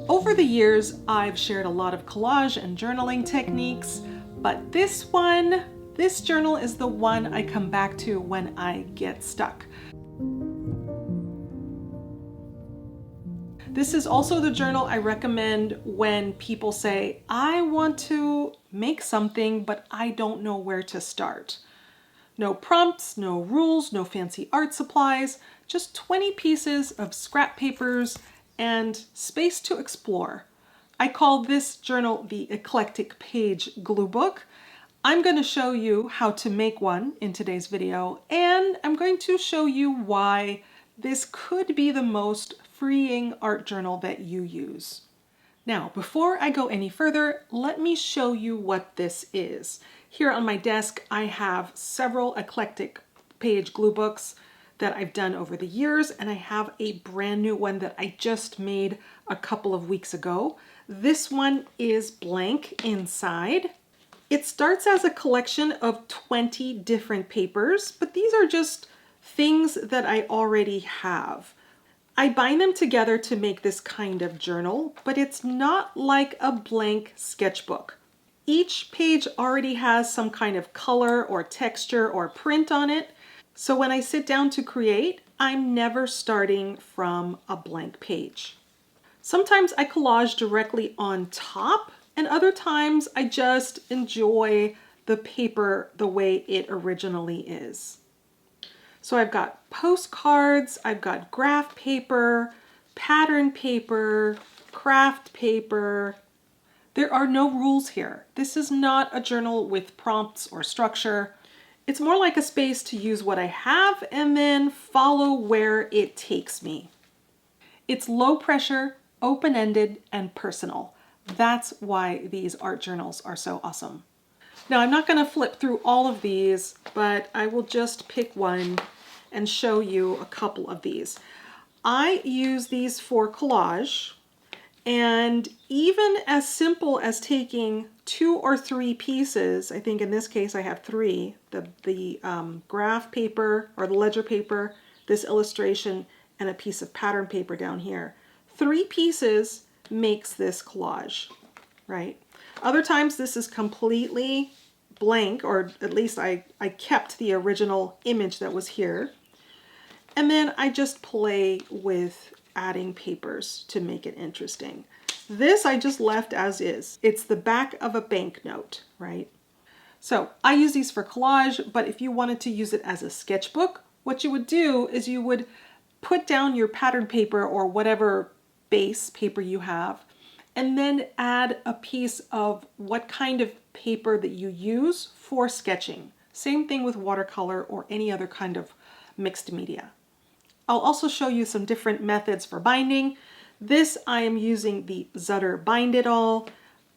Over the years, I've shared a lot of collage and journaling techniques, but this journal is the one I come back to when I get stuck. This is also the journal I recommend when people say, I want to make something, but I don't know where to start. No prompts, no rules, no fancy art supplies, just 20 pieces of scrap papers and space to explore. I call this journal the eclectic-page glue book. I'm going to show you how to make one in today's video, and I'm going to show you why this could be the most freeing art journal that you use. Now, before I go any further, let me show you what this is. Here on my desk, I have several eclectic-page glue books that I've done over the years, and I have a brand new one that I just made a couple of weeks ago. This one is blank inside. It starts as a collection of 20 different papers, but these are just things that I already have. I bind them together to make this kind of journal, but it's not like a blank sketchbook. Each page already has some kind of color or texture or print on it. So when I sit down to create, I'm never starting from a blank page. Sometimes I collage directly on top, and other times I just enjoy the paper the way it originally is. So I've got postcards, I've got graph paper, pattern paper, craft paper. There are no rules here. This is not a journal with prompts or structure. It's more like a space to use what I have and then follow where it takes me. It's low pressure, open-ended, and personal. That's why these art journals are so awesome. Now, I'm not going to flip through all of these, but I will just pick one and show you a couple of these. I use these for collage, and even as simple as taking 2 or 3 pieces, I think in this case I have 3, the graph paper or the ledger paper, this illustration, and a piece of pattern paper down here. 3 pieces makes this collage, right? Other times this is completely blank, or at least I kept the original image that was here. And then I just play with adding papers to make it interesting. This I just left as is. It's the back of a banknote, right? So I use these for collage, but if you wanted to use it as a sketchbook, what you would do is you would put down your pattern paper or whatever base paper you have, and then add a piece of what kind of paper that you use for sketching. Same thing with watercolor or any other kind of mixed media. I'll also show you some different methods for binding. This I am using the Zutter Bind It All.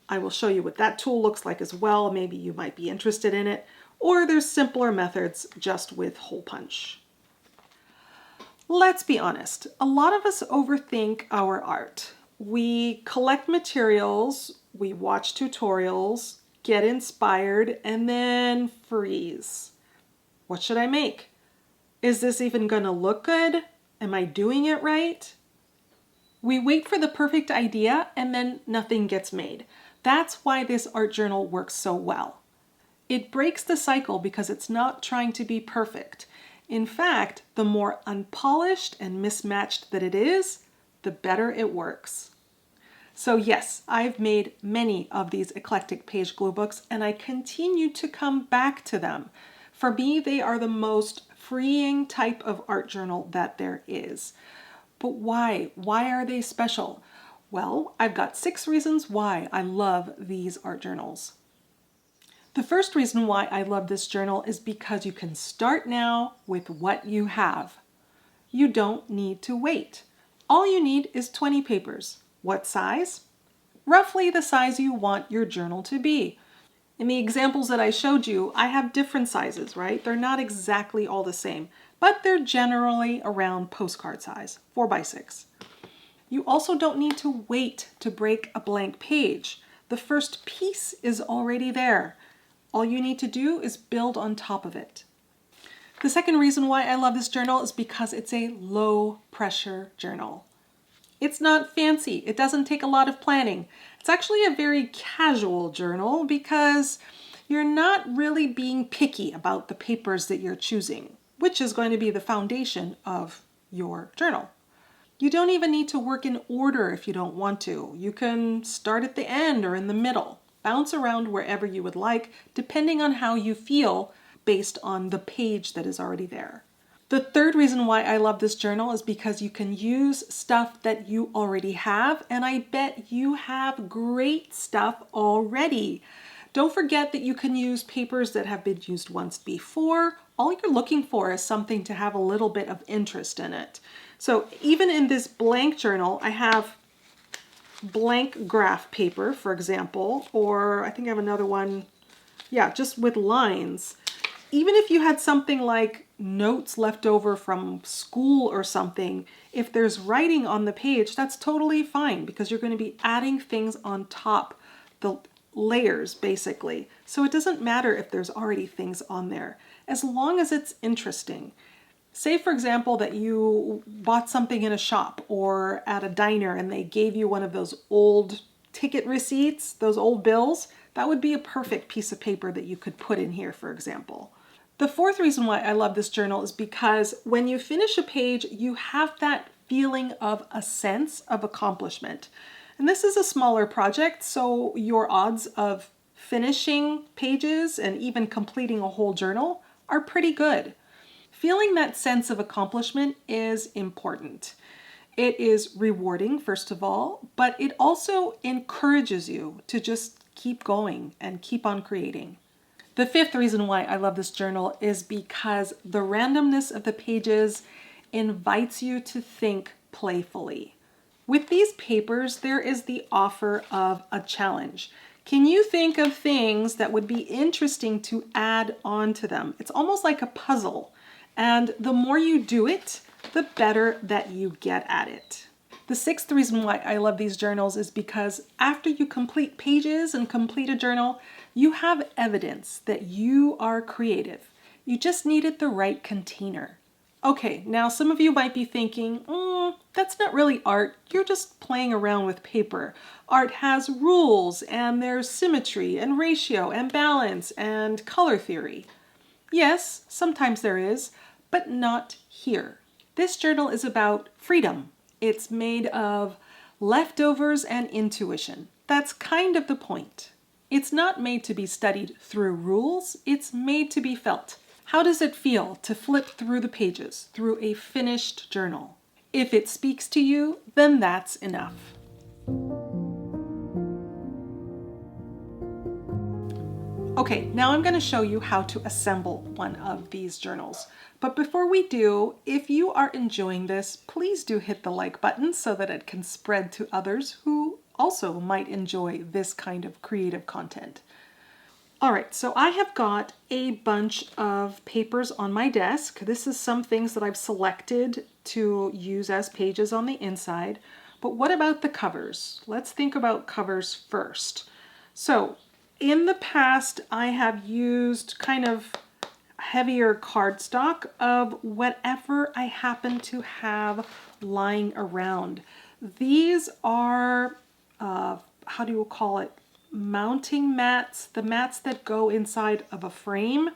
I will show you what that tool looks like as well. Maybe you might be interested in it. Or there's simpler methods just with hole punch. Let's be honest, a lot of us overthink our art. We collect materials, we watch tutorials, get inspired, and then freeze. What should I make? Is this even gonna look good? Am I doing it right? We wait for the perfect idea and then nothing gets made. That's why this art journal works so well. It breaks the cycle because it's not trying to be perfect. In fact, the more unpolished and mismatched that it is, the better it works. So yes, I've made many of these eclectic-page glue books, and I continue to come back to them. For me, they are the most freeing type of art journal that there is. But why? Why are they special? Well, I've got 6 reasons why I love these art journals. The first reason why I love this journal is because you can start now with what you have. You don't need to wait. All you need is 20 papers. What size? Roughly the size you want your journal to be. In the examples that I showed you, I have different sizes, right? They're not exactly all the same, but they're generally around postcard size, 4x6. You also don't need to wait to break a blank page. The first piece is already there. All you need to do is build on top of it. The second reason why I love this journal is because it's a low pressure journal. It's not fancy. It doesn't take a lot of planning. It's actually a very casual journal because you're not really being picky about the papers that you're choosing, which is going to be the foundation of your journal. You don't even need to work in order if you don't want to. You can start at the end or in the middle. Bounce around wherever you would like, depending on how you feel based on the page that is already there. The third reason why I love this journal is because you can use stuff that you already have, and I bet you have great stuff already. Don't forget that you can use papers that have been used once before. All you're looking for is something to have a little bit of interest in it. So even in this blank journal, I have blank graph paper, for example, or I think I have another one, yeah, just with lines. Even if you had something like notes left over from school or something, if there's writing on the page, that's totally fine because you're going to be adding things on top, the layers basically. So it doesn't matter if there's already things on there, as long as it's interesting. Say, for example, that you bought something in a shop or at a diner and they gave you one of those old ticket receipts, those old bills. That would be a perfect piece of paper that you could put in here, for example. The fourth reason why I love this journal is because when you finish a page, you have that feeling of a sense of accomplishment. And this is a smaller project, so your odds of finishing pages and even completing a whole journal are pretty good. Feeling that sense of accomplishment is important. It is rewarding, first of all, but it also encourages you to just keep going and keep on creating. The fifth reason why I love this journal is because the randomness of the pages invites you to think playfully. With these papers, there is the offer of a challenge. Can you think of things that would be interesting to add on to them? It's almost like a puzzle. And the more you do it, the better that you get at it. The sixth reason why I love these journals is because after you complete pages and complete a journal, you have evidence that you are creative. You just needed the right container. Okay, now some of you might be thinking, that's not really art. You're just playing around with paper. Art has rules, and there's symmetry and ratio and balance and color theory. Yes, sometimes there is, but not here. This journal is about freedom. It's made of leftovers and intuition. That's kind of the point. It's not made to be studied through rules, it's made to be felt. How does it feel to flip through the pages through a finished journal? If it speaks to you, then that's enough. Okay, now I'm going to show you how to assemble one of these journals. But before we do, if you are enjoying this, please do hit the like button so that it can spread to others who also might enjoy this kind of creative content. All right, so I have got a bunch of papers on my desk. This is some things that I've selected to use as pages on the inside. But what about the covers? Let's think about covers first. So in the past, I have used kind of heavier cardstock of whatever I happen to have lying around. These are, how do you call it? Mounting mats, the mats that go inside of a frame.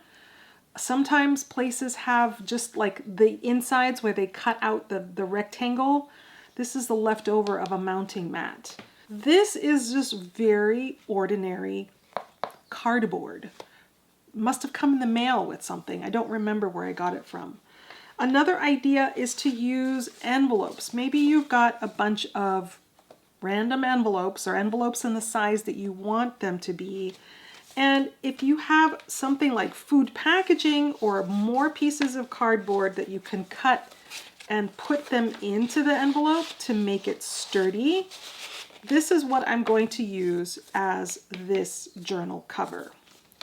Sometimes places have just like the insides where they cut out the rectangle. This is the leftover of a mounting mat. This is just very ordinary cardboard. Must have come in the mail with something. I don't remember where I got it from. Another idea is to use envelopes. Maybe you've got a bunch of random envelopes or envelopes in the size that you want them to be. And if you have something like food packaging or more pieces of cardboard that you can cut and put them into the envelope to make it sturdy, this is what I'm going to use as this journal cover.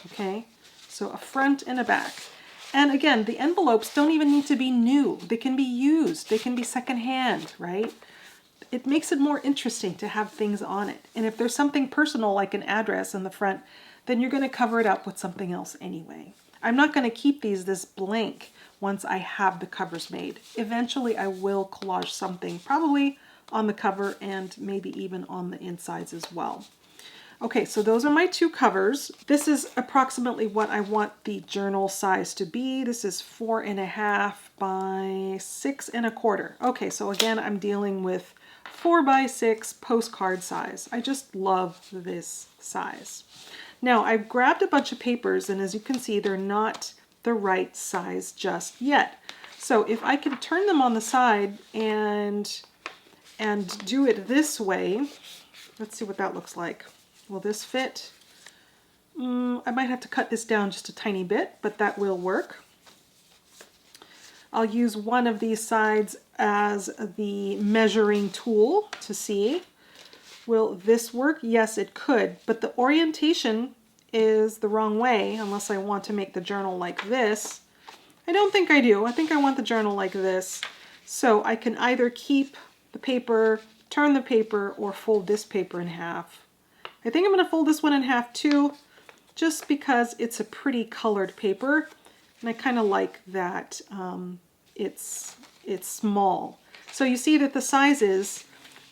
Okay, so a front and a back. And again, the envelopes don't even need to be new. They can be used. They can be secondhand, right? It makes it more interesting to have things on it. And if there's something personal like an address in the front, then you're going to cover it up with something else anyway. I'm not going to keep these this blank once I have the covers made. Eventually I will collage something, probably on the cover and maybe even on the insides as well. Okay, so those are my two covers. This is approximately what I want the journal size to be. This is 4.5 by 6.25. Okay, so again, I'm dealing with 4 by 6 postcard size. I just love this size. Now I've grabbed a bunch of papers, and as you can see, they're not the right size just yet. So if I can turn them on the side and do it this way, let's see what that looks like. Will this fit? I might have to cut this down just a tiny bit, but that will work. I'll use one of these sides as the measuring tool to see. Will this work? Yes, it could, but the orientation is the wrong way unless I want to make the journal like this. I don't think I do. I think I want the journal like this. So I can either keep the paper, turn the paper, or fold this paper in half. I think I'm going to fold this one in half too, just because it's a pretty colored paper, and I kind of like that it's small. So you see that the sizes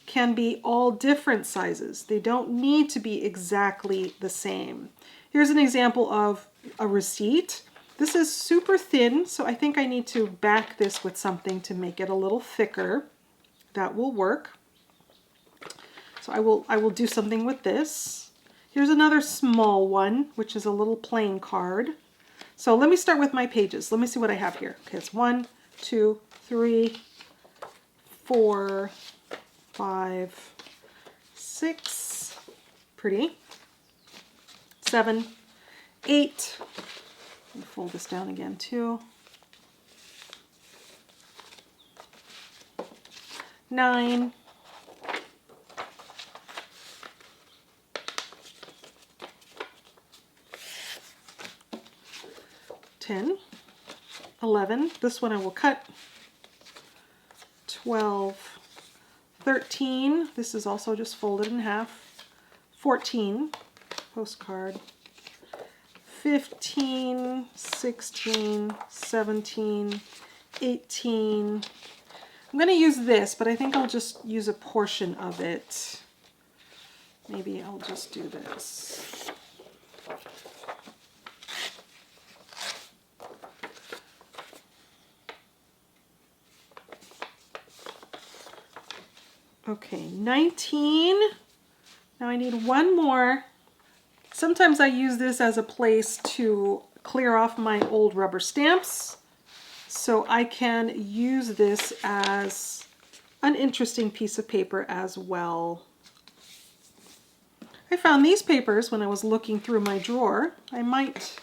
can be all different sizes. They don't need to be exactly the same. Here's an example of a receipt. This is super thin, so I think I need to back this with something to make it a little thicker. That will work. So I will do something with this. Here's another small one, which is a little plain card. So let me start with my pages. Let me see what I have here. Okay, it's 1, 2, 3, 4, 5, 6, pretty, 7, 8, let me fold this down again too, 9, 10, 11, this one I will cut, 12, 13, this is also just folded in half, 14, postcard, 15, 16, 17, 18. I'm going to use this, but I think I'll just use a portion of it. Maybe I'll just do this. Okay, 19. Now I need one more. Sometimes I use this as a place to clear off my old rubber stamps, so I can use this as an interesting piece of paper as well. I found these papers when I was looking through my drawer. I might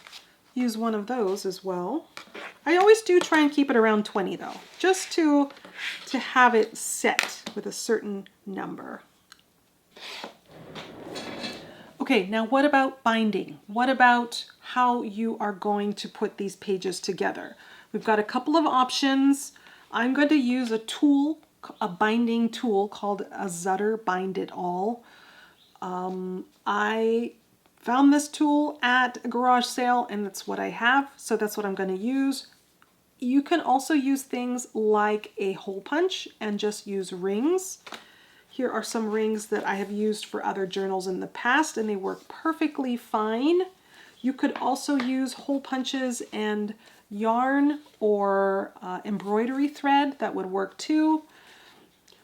use one of those as well. I always do try and keep it around 20 though, just to have it set with a certain number. Okay, now what about binding? What about how you are going to put these pages together? We've got a couple of options. I'm going to use a tool, a binding tool called a Zutter Bind It All. I found this tool at a garage sale and that's what I have, so that's what I'm going to use. You can also use things like a hole punch and just use rings. Here are some rings that I have used for other journals in the past and they work perfectly fine. You could also use hole punches and yarn or embroidery thread. That would work too.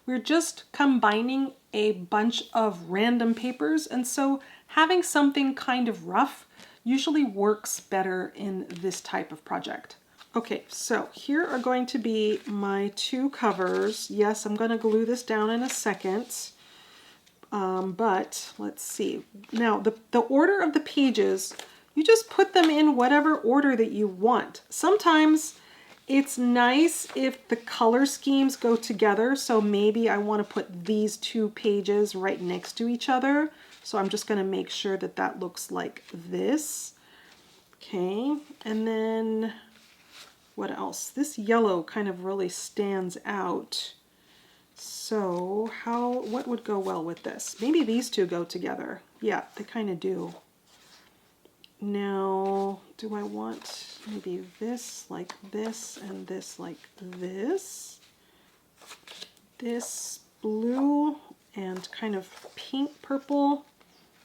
We're just combining a bunch of random papers, and so having something kind of rough usually works better in this type of project. Okay, so here are going to be my two covers. Yes, I'm going to glue this down in a second, but let's see. Now, the order of the pages, you just put them in whatever order that you want. Sometimes it's nice if the color schemes go together, so maybe I want to put these two pages right next to each other. So I'm just going to make sure that that looks like this. Okay, and then what else? This yellow kind of really stands out. So what would go well with this? Maybe these two go together. Yeah, they kind of do. Now, do I want maybe this like this and this like this? This blue and kind of pink purple.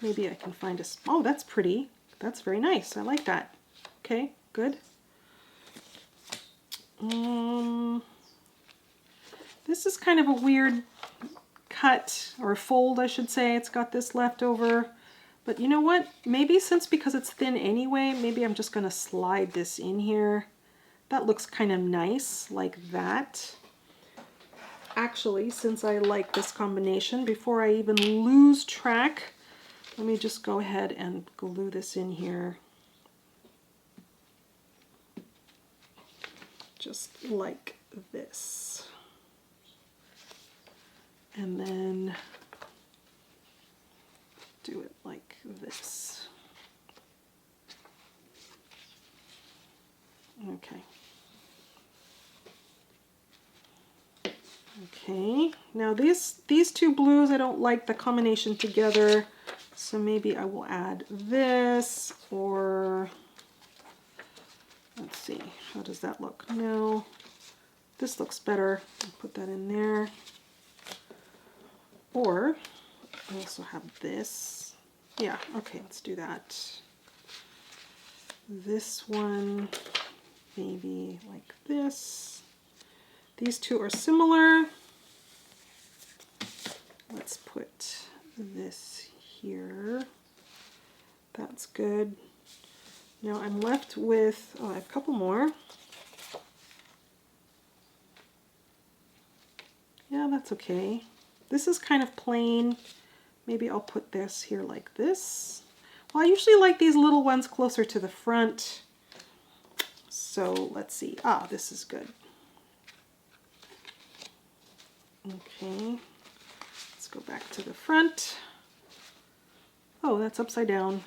Maybe I can find a, oh, that's pretty. That's very nice. I like that. Okay, good. This is kind of a weird cut, or fold I should say. It's got this left over. But you know what? Maybe because it's thin anyway, maybe I'm just going to slide this in here. That looks kind of nice like that. Actually, since I like this combination, before I even lose track, let me just go ahead and glue this in here. Just like this. And then do it like this. Okay. Okay, now these two blues, I don't like the combination together, so maybe I will add this, or let's see, how does that look? No, this looks better. I'll put that in there. Or I also have this. Yeah, okay, let's do that. This one, maybe like this. These two are similar. Let's put this here. That's good. Now I'm left with, oh, I have a couple more. Yeah, that's okay. This is kind of plain. Maybe I'll put this here like this. Well, I usually like these little ones closer to the front. So let's see. Ah, this is good. Okay, let's go back to the front. Oh, that's upside down.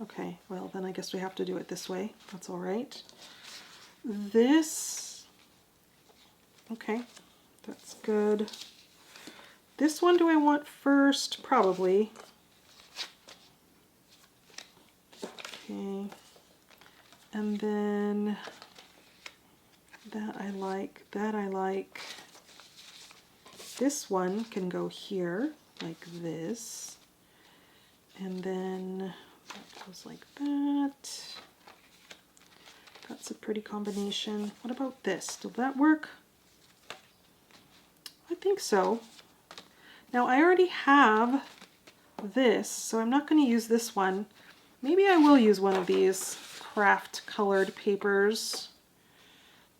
Okay, well then I guess we have to do it this way. That's all right. This, okay, that's good. This one do I want first? Probably. Okay, and then that I like, that I like. This one can go here, like this, and then that goes like that. That's a pretty combination. What about this? Will that work? I think so. Now I already have this, so I'm not going to use this one. Maybe I will use one of these craft colored papers.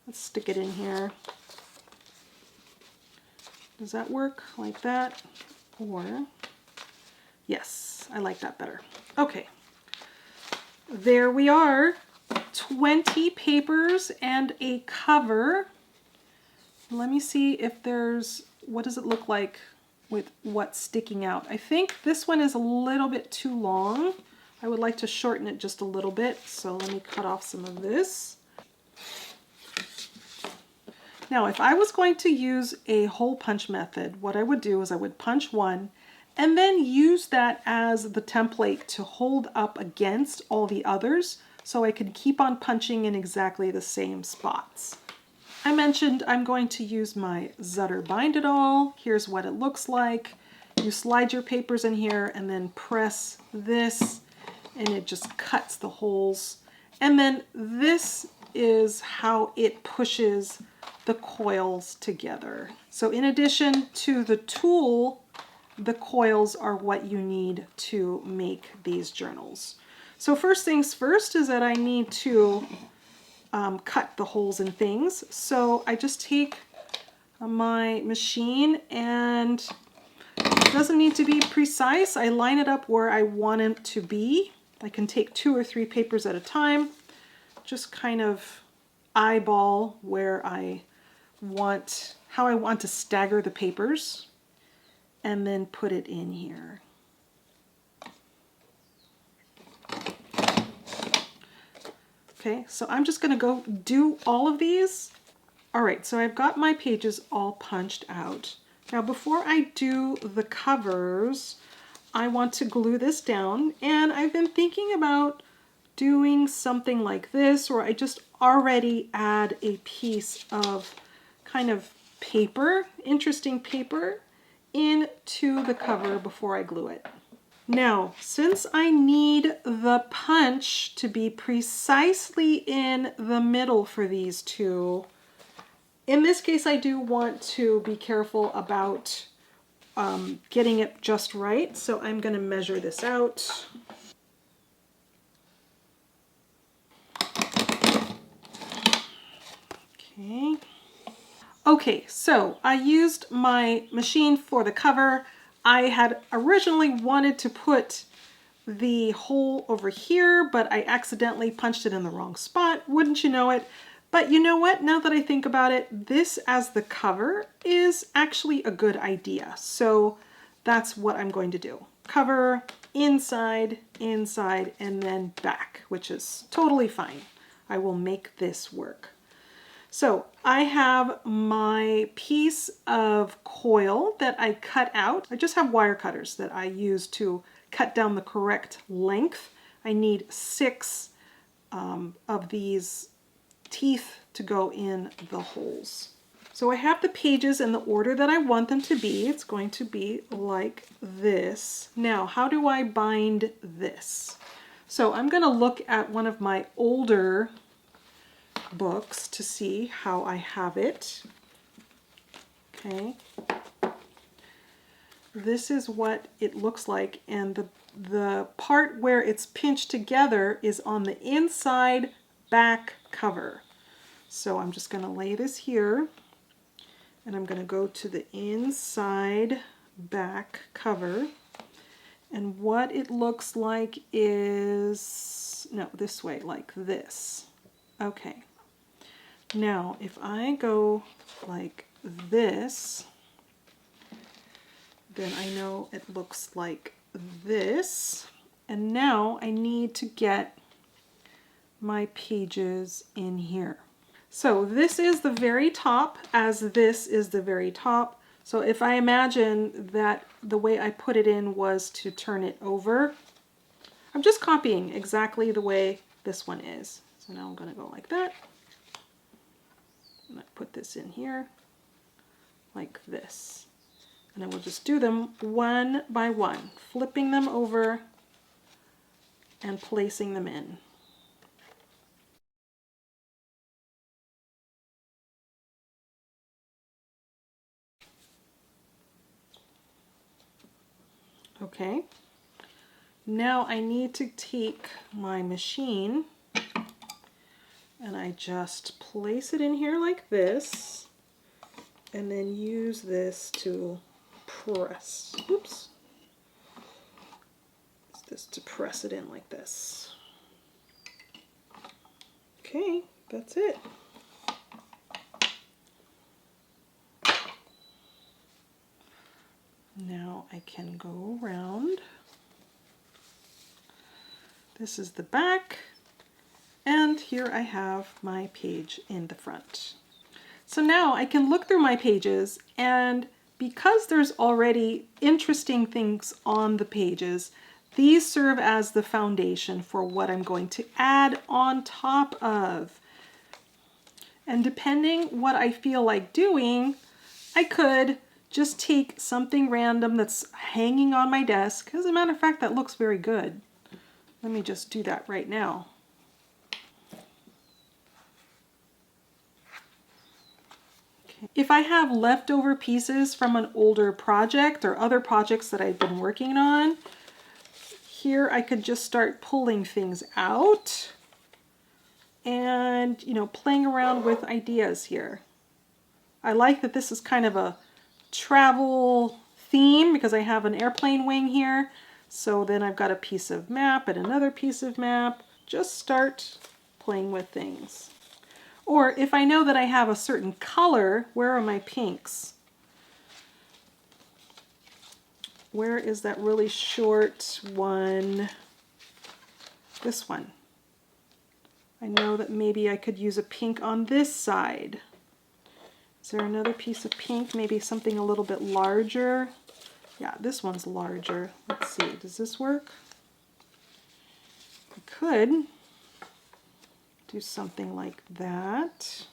Let's stick it in here. Does that work like that? Or, yes, I like that better. Okay, there we are. 20 papers and a cover. Let me see if there's, what does it look like with what's sticking out? I think this one is a little bit too long. I would like to shorten it just a little bit, so let me cut off some of this. Now, if I was going to use a hole punch method, what I would do is I would punch one and then use that as the template to hold up against all the others so I can keep on punching in exactly the same spots. I mentioned I'm going to use my Zutter Bind It All. Here's what it looks like. You slide your papers in here and then press this and it just cuts the holes. And then this is how it pushes the coils together. So in addition to the tool, the coils are what you need to make these journals. So first things first is that I need to cut the holes in things. So I just take my machine, and it doesn't need to be precise. I line it up where I want it to be. I can take 2 or 3 papers at a time, just kind of eyeball where I want, how I want to stagger the papers, and then put it in here. Okay, so I'm just going to go do all of these. All right, so I've got my pages all punched out. Now before I do the covers, I want to glue this down, and I've been thinking about doing something like this, where I just already add a piece of kind of paper, interesting paper, into the cover before I glue it. Now, since I need the punch to be precisely in the middle for these two, in this case I do want to be careful about getting it just right. So I'm going to measure this out. Okay. Okay, so I used my machine for the cover. I had originally wanted to put the hole over here, but I accidentally punched it in the wrong spot. Wouldn't you know it? But you know what? Now that I think about it, this as the cover is actually a good idea. So that's what I'm going to do. Cover, inside, inside, and then back, which is totally fine. I will make this work. So I have my piece of coil that I cut out. I just have wire cutters that I use to cut down the correct length. I need 6 of these teeth to go in the holes. So I have the pages in the order that I want them to be. It's going to be like this. Now, how do I bind this? So I'm going to look at one of my older books to see how I have it. Okay. This is what it looks like, and the part where it's pinched together is on the inside back cover. So I'm just going to lay this here, and I'm going to go to the inside back cover, and what it looks like is, no, this way, like this. Okay. Now, if I go like this, then I know it looks like this. And now I need to get my pages in here. So this is the very top, as this is the very top. So if I imagine that the way I put it in was to turn it over, I'm just copying exactly the way this one is. So now I'm going to go like that. And I put this in here like this. And then we'll just do them one by one, flipping them over and placing them in. Okay. Now I need to take my machine and I just place it in here like this, and then use this to press. Oops. Just to press it in like this. Okay, that's it. Now I can go around. This is the back, and here I have my page in the front. So now I can look through my pages, and because there's already interesting things on the pages, these serve as the foundation for what I'm going to add on top of. And depending what I feel like doing, I could just take something random that's hanging on my desk. As a matter of fact, that looks very good. Let me just do that right now. Okay. If I have leftover pieces from an older project or other projects that I've been working on, here I could just start pulling things out and, you know, playing around with ideas here. I like that this is kind of a travel theme because I have an airplane wing here. So then I've got a piece of map and another piece of map. Just start playing with things. Or if I know that I have a certain color, where are my pinks? Where is that really short one? This one. I know that maybe I could use a pink on this side. Is there another piece of pink? Maybe something a little bit larger? Yeah, this one's larger. Let's see, does this work? I could do something like that.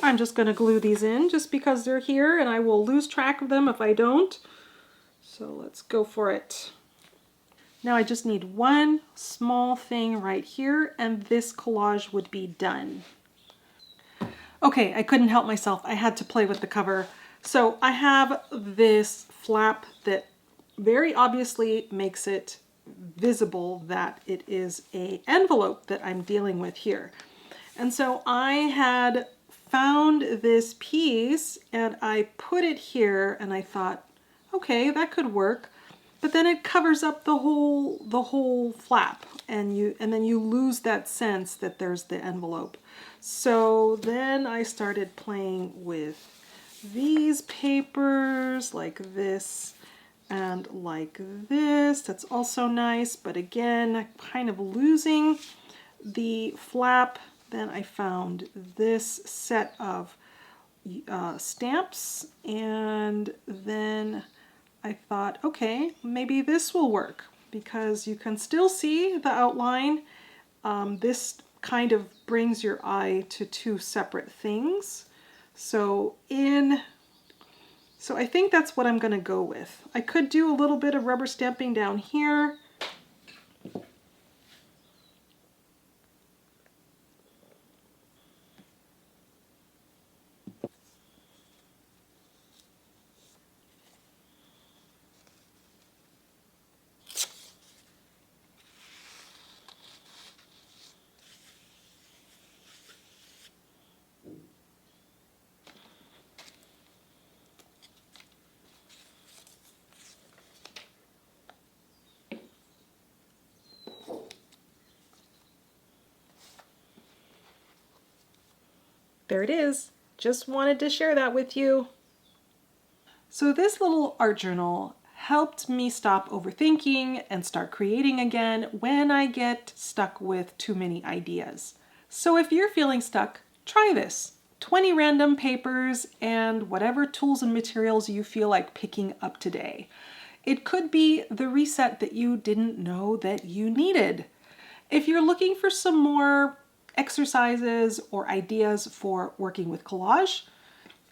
I'm just going to glue these in just because they're here and I will lose track of them if I don't. So let's go for it. Now I just need one small thing right here and this collage would be done. Okay, I couldn't help myself. I had to play with the cover. So I have this flap that very obviously makes it visible that it is an envelope that I'm dealing with here. And so I had found this piece and I put it here and I thought, okay, that could work. But then it covers up the whole flap and then you lose that sense that there's the envelope. So then I started playing with these papers like this and like this. That's also nice, but again, kind of losing the flap. Then I found this set of stamps and then I thought, okay, maybe this will work because you can still see the outline. This kind of brings your eye to two separate things. So I think that's what I'm going to go with. I could do a little bit of rubber stamping down here. There it is. Just wanted to share that with you. So this little art journal helped me stop overthinking and start creating again when I get stuck with too many ideas. So if you're feeling stuck, try this. 20 random papers and whatever tools and materials you feel like picking up today. It could be the reset that you didn't know that you needed. If you're looking for some more exercises or ideas for working with collage,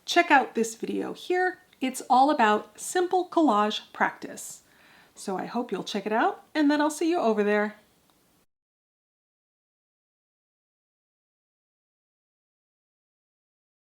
check out this video here. It's all about simple collage practice. So I hope you'll check it out and then I'll see you over there.